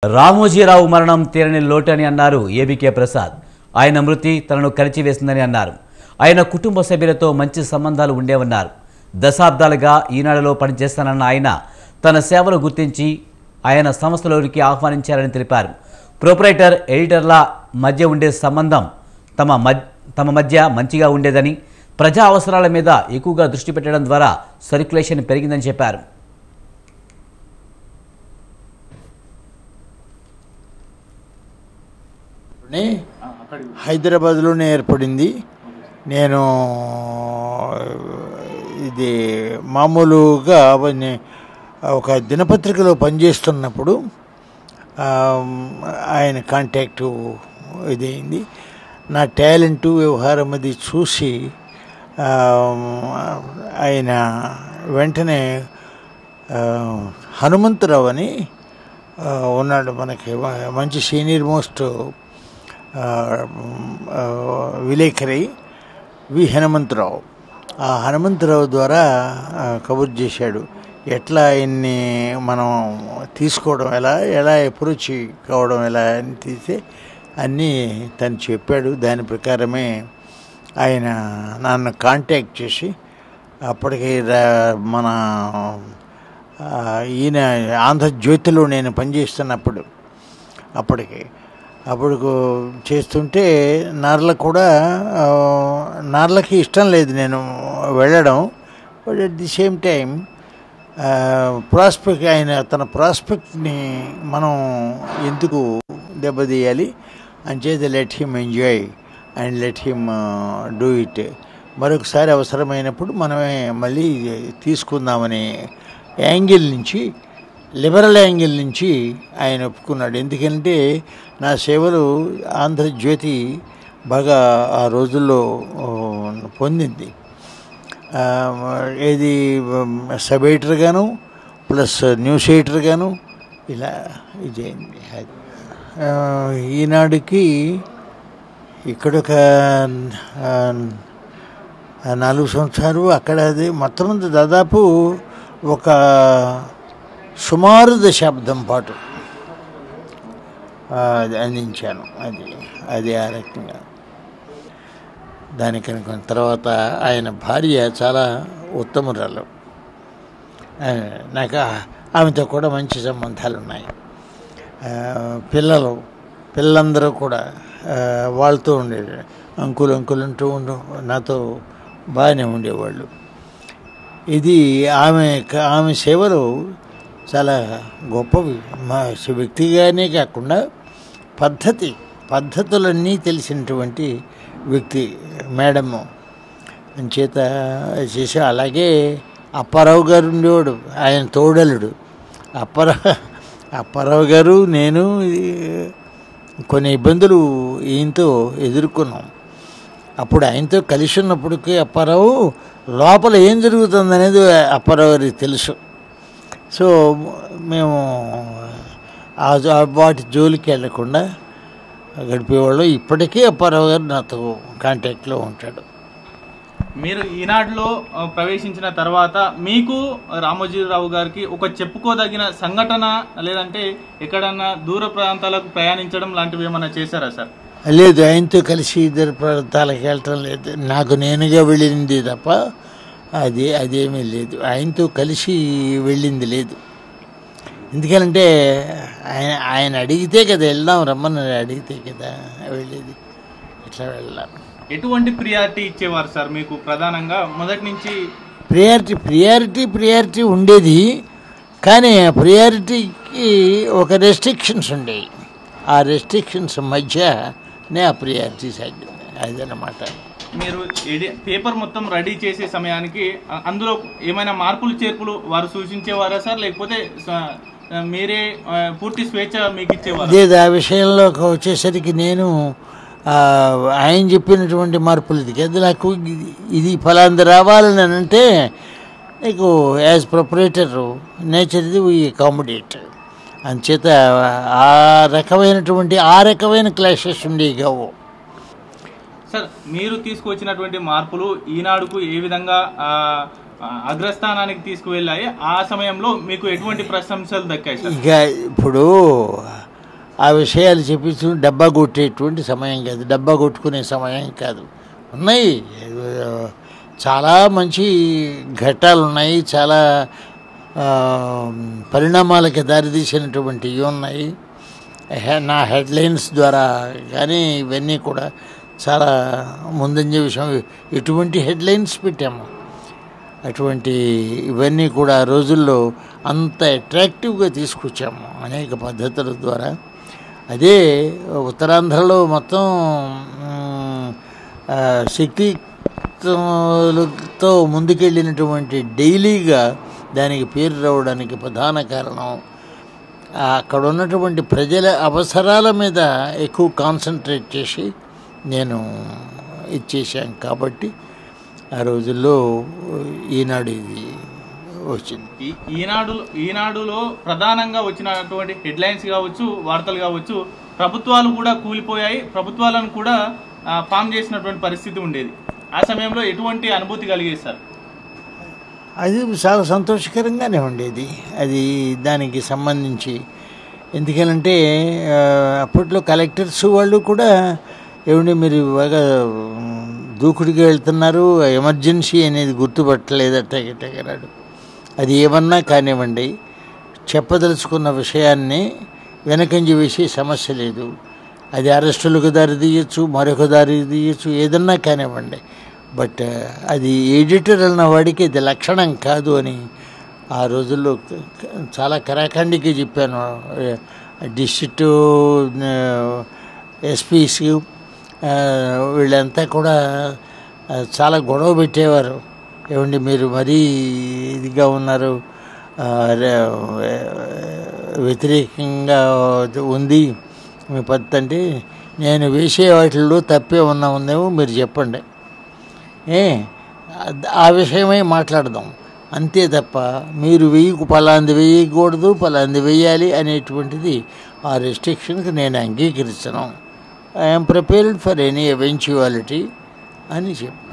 రామోజీరావు మరణం తీరని లోటు అని అన్నారు ఏబీకే ప్రసాద్. ఆయన మృతి తనను కలిచివేసిందని అన్నారు. ఆయన కుటుంబ సభ్యులతో మంచి సంబంధాలు ఉండేవన్నారు. దశాబ్దాలుగా ఈనాడులో పనిచేస్తానన్న ఆయన తన సేవలు గుర్తించి ఆయన సంస్థలోకి ఆహ్వానించారని తెలిపారు. ప్రొపరైటర్ ఎడిటర్ల మధ్య ఉండే సంబంధం తమ మధ్య మంచిగా ఉండేదని, ప్రజా అవసరాల మీద ఎక్కువగా దృష్టి పెట్టడం ద్వారా సర్క్యులేషన్ పెరిగిందని చెప్పారు. హైదరాబాద్లోనే ఏర్పడింది. నేను ఇది మామూలుగా ఒక దినపత్రికలో పనిచేస్తున్నప్పుడు ఆయన కాంటాక్టు ఇదైంది. నా టాలెంటు వ్యవహారం అది చూసి ఆయన వెంటనే హనుమంతరావు అని ఉన్నాడు, మనకి మంచి సీనియర్ మోస్ట్ విలేకరి వి హనుమంతరావు. ఆ హనుమంతరావు ద్వారా కబుర్ చేశాడు, ఎట్లా ఆయన్ని మనం తీసుకోవడం ఎలా అప్రోచ్ కావడం ఎలా అని తీస్తే అన్నీ తను చెప్పాడు. దాని ప్రకారమే ఆయన నన్ను కాంటాక్ట్ చేసి అప్పటికి మన ఈయన ఆంధ్రజ్యోతిలో నేను పనిచేస్తున్నప్పుడు అప్పుడు చేస్తుంటే నార్లకి ఇష్టం లేదు నేను వెళ్ళడం. But at the same time తన ప్రాస్పెక్ట్ని మనం ఎందుకు దెబ్బతీయాలి అంచేత let him enjoy and let him do it. మరొకసారి అవసరమైనప్పుడు మనమే మళ్ళీ తీసుకుందామనే యాంగిల్ నుంచి, లిబరల్ యాంగిల్ నుంచి ఆయన ఒప్పుకున్నాడు. ఎందుకంటే నా సేవలు ఆంధ్రజ్యోతి బాగా ఆ రోజుల్లో పొందింది. ఏది సబ్ ఎడిటర్గాను ప్లస్ న్యూస్ ఎడిటర్గాను ఇలా ఇదైంది. ఈనాడుకి ఇక్కడొక 4 సంవత్సరాలు, అక్కడ అది మొత్తం దాదాపు ఒక సుమారు దశాబ్దం పాటు అందించాను. అది ఆ రకంగా. దానికనుకున్న తర్వాత ఆయన భార్య చాలా ఉత్తమురాలు. నాకు ఆమెతో కూడా మంచి సంబంధాలు ఉన్నాయి. పిల్లలందరూ కూడా వాళ్ళతో ఉండేది. అంకుల్ అంటూ నాతో బాగానే ఉండేవాళ్ళు. ఇది ఆమె సేవలు చాలా గొప్పవి. మా వ్యక్తిగానే కాకుండా పద్ధతులన్నీ తెలిసినటువంటి వ్యక్తి మేడము అంచేత చేసే. అలాగే అప్పారావు గారు ఉండేవాడు, ఆయన తోడలుడు. అప్పారావు గారు నేను కొన్ని ఇబ్బందులు ఈయనతో ఎదుర్కొన్నాం. అప్పుడు ఆయనతో కలిసి ఉన్నప్పటికీ అప్పారావు లోపల ఏం జరుగుతుందనేది అప్పారావు గారికి తెలుసు. సో మేము వాటి జోలికి వెళ్లకుండా గడిపేవాళ్ళు. ఇప్పటికీ అప్పారావు గారు నాతో కాంటాక్ట్లో ఉంటాడు. మీరు ఈనాడులో ప్రవేశించిన తర్వాత మీకు రామోజీరావు గారికి ఒక చెప్పుకోదగిన సంఘటన, లేదంటే ఎక్కడన్నా దూర ప్రాంతాలకు ప్రయాణించడం లాంటివి ఏమన్నా చేశారా సార్? లేదు, ఆయనతో కలిసి ఇద్దరు ప్రాంతాలకు వెళ్ళటం లేదు. నాకు నేనుగా వెళ్ళింది తప్ప అదేమీ లేదు. ఆయనతో కలిసి వెళ్ళింది లేదు. ఎందుకంటే ఆయన అడిగితే కదా వెళ్దాం, రమ్మని అడిగితే కదా వెళ్ళేది. ఇట్లా వెళ్ళాం. ఎటువంటి ప్రియారిటీ ఇచ్చేవారు సార్ మీకు ప్రధానంగా మొదటి నుంచి? ప్రియారిటీ ఉండేది, కానీ ఆ ప్రియారిటీకి ఒక రెస్ట్రిక్షన్స్ ఉండేవి. ఆ రెస్ట్రిక్షన్స్ మధ్యనే ఆ ప్రియారిటీ సాగింది. అదన్నమాట. మీరు పేపర్ మొత్తం రెడీ చేసే సమయానికి అందులో ఏమైనా మార్పులు చేర్పులు వారు సూచించేవారా సార్, లేకపోతే మీరే పూర్తి స్వేచ్ఛ మీకు ఇచ్చేవారు? లేదు, ఆ విషయంలోకి వచ్చేసరికి నేను ఆయన చెప్పినటువంటి మార్పులు ఇది నాకు ఇది ఫలాంది రావాలని అంటే నీకు యాజ్ ప్రొపరేటర్ నేచర్ ఇది వీ అకామిడేట్ అంచేత ఆ రకమైన క్లాషెస్ ఉండేవి కావు. సార్, మీరు తీసుకొచ్చినటువంటి మార్పులు ఈనాడుకు ఏ విధంగా అగ్రస్థానానికి తీసుకువెళ్ళాయి? ఆ సమయంలో మీకు ఎటువంటి ప్రశంసలు దక్కాయి సార్? ఇక ఇప్పుడు ఆ విషయాలు చెప్పించు డబ్బా కొట్టేటువంటి సమయం కాదు, డబ్బా కొట్టుకునే సమయం కాదు. ఉన్నాయి, చాలా మంచి ఘట్టాలు ఉన్నాయి, చాలా పరిణామాలకి దారితీసినటువంటివి ఉన్నాయి. నా హెడ్లైన్స్ ద్వారా కానీ ఇవన్నీ కూడా చాలా ముందంజ విషయం. ఎటువంటి హెడ్లైన్స్ పెట్టాము, అటువంటి ఇవన్నీ కూడా ఆ రోజుల్లో అంత అట్రాక్టివ్గా తీసుకొచ్చాము అనేక పద్ధతుల ద్వారా. అదే ఉత్తరాంధ్రలో మొత్తం శక్తితో ముందుకెళ్ళినటువంటి డైలీగా దానికి పేరు రావడానికి ప్రధాన కారణం అక్కడ ఉన్నటువంటి ప్రజల అవసరాల మీద ఎక్కువ కాన్సన్ట్రేట్ చేసి నేను ఇచ్చేసాను. కాబట్టి ఆ రోజుల్లో ఈనాడు ఇది వచ్చింది. ఈనాడులో ప్రధానంగా వచ్చినటువంటి హెడ్లైన్స్ కావచ్చు, వార్తలు కావచ్చు, ప్రభుత్వాలు కూడా కూలిపోయాయి, ప్రభుత్వాలను కూడా ఫామ్ చేసినటువంటి పరిస్థితి ఉండేది. ఆ సమయంలో ఎటువంటి అనుభూతి కలిగేది సార్? అది చాలా సంతోషకరంగానే ఉండేది అది దానికి సంబంధించి. ఎందుకనంటే అప్పట్లో కలెక్టర్స్ వాళ్ళు కూడా ఏమండి మీరు బాగా దూకుడిగా వెళ్తున్నారు, ఎమర్జెన్సీ అనేది గుర్తుపట్టలేదట గిట్టగరాడు. అది ఏమన్నా కానివ్వండి, చెప్పదలుచుకున్న విషయాన్ని వెనకంజి వేసే సమస్య లేదు. అది అరెస్టులకు దారి తీయచ్చు, మరొక దారి తీయచ్చు, ఏదన్నా కానివ్వండి. బట్ అది ఎడిటర్ అన్న వాడికి అది లక్షణం కాదు అని ఆ రోజుల్లో చాలా కరాఖండికి చెప్పాను. డిస్ట్రిక్ట్ ఎస్పీస్ వీళ్ళంతా కూడా చాలా గొడవ పెట్టేవారు. ఏమండి మీరు మరీ ఇదిగా ఉన్నారు, వ్యతిరేకంగా ఉంది మీ పద్ధతి అంటే, నేను వేసే వాటిల్లో తప్పే ఉందేమో మీరు చెప్పండి, ఆ విషయమై మాట్లాడదాం అంతే తప్ప మీరు పలాంది వేయకూడదు, పలాంది వేయాలి అనేటువంటిది ఆ రెస్ట్రిక్షన్కి నేను అంగీకరించను. ఐఎమ్ ప్రిపేర్డ్ ఫర్ ఎనీ ఎవెన్చువాలిటీ అని చెప్పి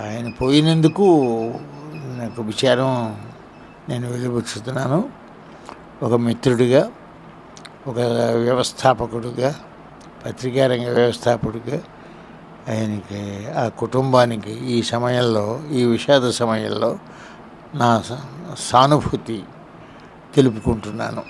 ఆయన పోయినందుకు నాకు విచారం నేను వెలిబుచ్చుతున్నాను. ఒక మిత్రుడిగా, ఒక వ్యవస్థాపకుడిగా, పత్రికారంగ వ్యవస్థాపకుడిగా ఆయనకి, ఆ కుటుంబానికి ఈ సమయంలో, ఈ విషాద సమయంలో నా సానుభూతి తెలుపుకుంటున్నాను.